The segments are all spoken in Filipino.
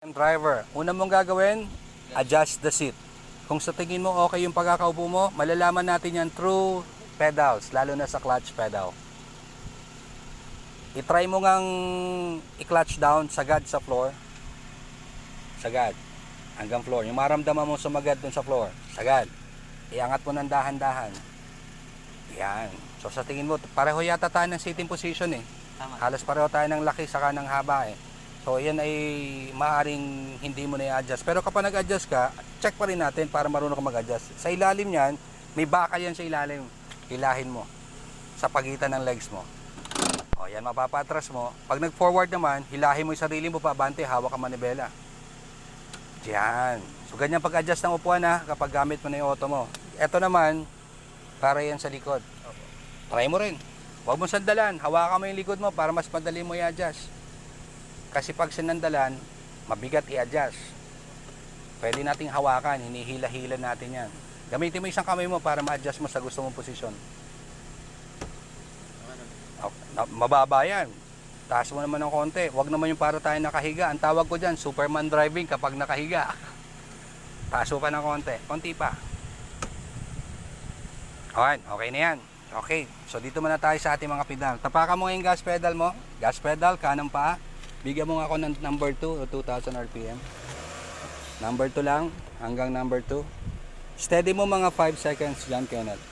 Driver, una mong gagawin, adjust the seat. Kung sa tingin mo okay yung pagkakaupo mo, malalaman natin yan through pedals, lalo na sa clutch pedal. I-try mo ngang i-clutch down, sagad sa floor. Sagad. Hanggang floor. Yung maramdaman mo sumagad dun sa floor. Sagad. Iangat mo ng dahan-dahan. Yan. So sa tingin mo, pareho yata tayo ng sitting position eh. Tama. Halos pareho tayo ng laki saka ng haba eh. So yan ay maaaring hindi mo na i-adjust. Pero kapag nag-adjust ka, check pa rin natin para marunong ka mag-adjust. Sa ilalim yan, may baka yan sa ilalim. Hilahin mo sa pagitan ng legs mo. O yan, mapapatras mo. Pag nag-forward naman, hilahin mo yung sarili mo, pabante, hawak ka manibela. Diyan. So ganyan pag-adjust ng upuan ha, kapag gamit mo na yung auto mo. Ito naman, para yan sa likod. Try mo rin. Huwag mo sandalan, hawakan mo yung likod mo para mas madali mo i-adjust. Kasi pag sinandalan, mabigat i-adjust. Pwede nating hawakan, hinihila-hila natin yan. Gamitin mo isang kamay mo para ma-adjust mo sa gusto mong posisyon. Mababa yan. Taas mo naman ng konti. Huwag naman yung para tayo nakahiga. Ang tawag ko dyan, Superman driving kapag nakahiga. Taas mo pa ng konti. Konti pa. Okay na yan. Okay, so dito muna tayo sa ating mga pedal. Tapakan mo yung gas pedal mo. Gas pedal, kanang paa. Bigyan mo nga ako ng number 2 o 2,000 RPM. Number 2 lang, hanggang number 2. Steady mo mga 5 seconds dyan, Kenneth.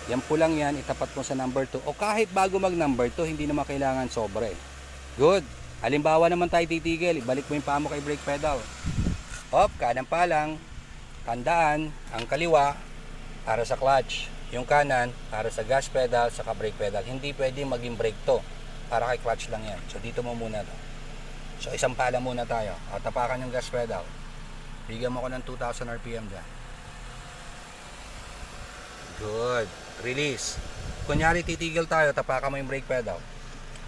Yan po lang yan, itapat mo sa number 2. O kahit bago mag number 2, hindi naman kailangan sobre. Good. Halimbawa naman tayo titigil, ibalik mo yung paa mo kay brake pedal. Hop, kanan pa lang. Tandaan, ang kaliwa para sa clutch. Yung kanan para sa gas pedal, saka brake pedal. Hindi pwede maging brake to. Para kay clutch lang yan. So dito mo muna to. So isang pala muna tayo. O, tapakan yung gas pedal. Bigyan mo ko ng 2,000 RPM dyan. Good. Release. Kunyari titigil tayo, tapakan mo yung brake pedal.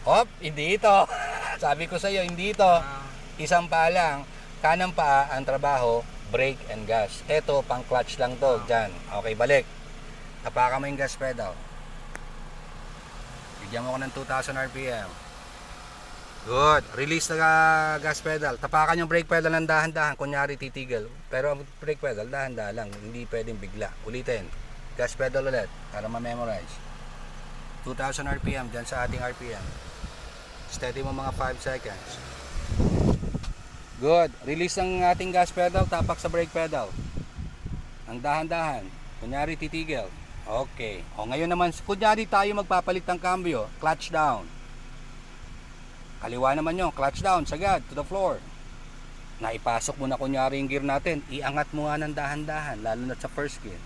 Hop, hindi ito. Sabi ko sa iyo, hindi ito. Isang pa lang. Kanang paa ang trabaho, brake and gas. Ito, pang clutch lang to. Dyan. Okay, balik. Tapakan mo yung gas pedal. Bigyan mo ko ng 2,000 RPM. Good. Release na gas pedal. Tapakan yung brake pedal ng dahan-dahan. Kunyari titigil. Pero ang brake pedal, dahan-dahan lang. Hindi pwedeng bigla. Ulitin. Gas pedal ulit. Para ma-memorize. 2,000 RPM dyan sa ating RPM. Steady mo mga 5 seconds. Good. Release ng ating gas pedal. Tapak sa brake pedal. Ang dahan-dahan. Kunyari titigil. Okay. O ngayon naman, kunyari tayo magpapalit ng cambio, clutch down. Kaliwa naman yun, clutch down, sagad, to the floor. Naipasok mo na kunyari yung gear natin, iangat mo nga ng dahan-dahan, lalo na sa first gear.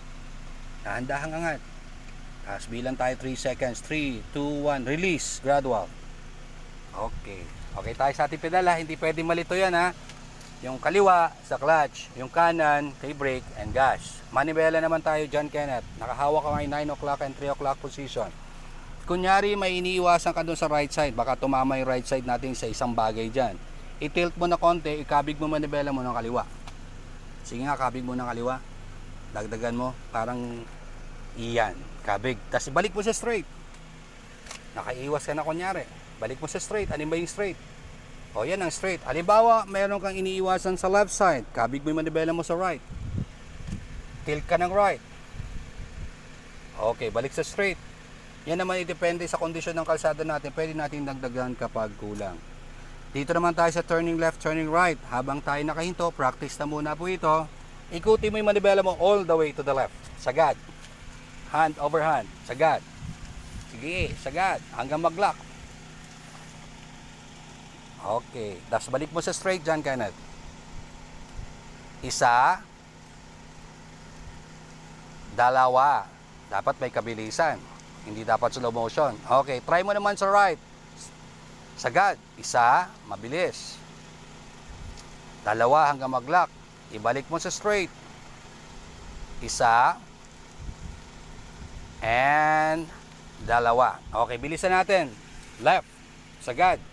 Dahan-dahan angat. Tapos bilang tayo 3 seconds, 3, 2, 1, release, gradual. Okay. Okay tayo sa ating pedal ha, hindi pwede malito yan ha. Yung kaliwa sa clutch, yung kanan kay brake and gas. Manibela naman tayo dyan, Kenneth. Nakahawak ka ngayon 9 o'clock and 3 o'clock position. Kunyari may iniiwasan ka dun sa right side, baka tumama yung right side natin sa isang bagay dyan. I-tilt mo na konti, ikabig mo manibela mo ng kaliwa. Sige nga, kabig mo ng kaliwa. Dagdagan mo, parang iyan, kabig. Tapos balik mo sa straight. Nakaiwas ka na kunyari. Balik mo sa straight. Ano ba yung straight? O yan ang straight. Halimbawa, mayroon kang iniiwasan sa left side. Kabig mo yung manibela mo sa right. Tilt ka ng right. Okay, balik sa straight. Yan naman depende sa kondisyon ng kalsada natin. Pwede natin dagdagan kapag kulang. Dito naman tayo sa turning left, turning right. Habang tayo nakahinto, practice na muna po ito. Ikuti mo yung manibela mo all the way to the left. Sagad. Hand over hand. Sagad. Sige, sagad. Hanggang mag-lock. Okay. Tapos balik mo sa straight dyan, Kenneth. Isa. Dalawa. Dapat may kabilisan. Hindi dapat slow motion. Okay. Try mo naman sa right. Sagad. Isa. Mabilis. Dalawa hanggang mag-lock. Ibalik mo sa straight. Isa. And dalawa. Okay. Bilisan natin. Left. Sagad.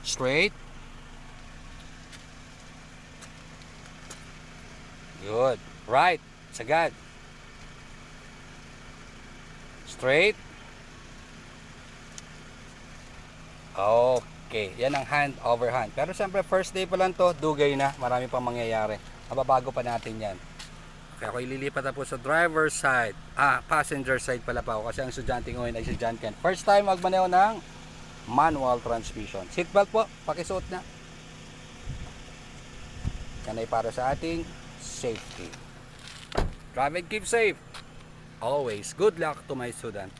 Straight. Good. Right. Sagad. Straight. Okay, yan ang hand over hand. Pero siyempre first day pa lang to, dugay na. Marami pang mangyayari. Mababago pa natin yan. Kaya ako ililipat na po sa driver's side. Passenger side pala pa ako kasi ang estudyante ngayon ay si John Ken. First time magmaneho ng manual transmission. Seatbelt po, pakisuot na. Yan ay para sa ating safety. Drive and keep safe. Always. Good luck to my student.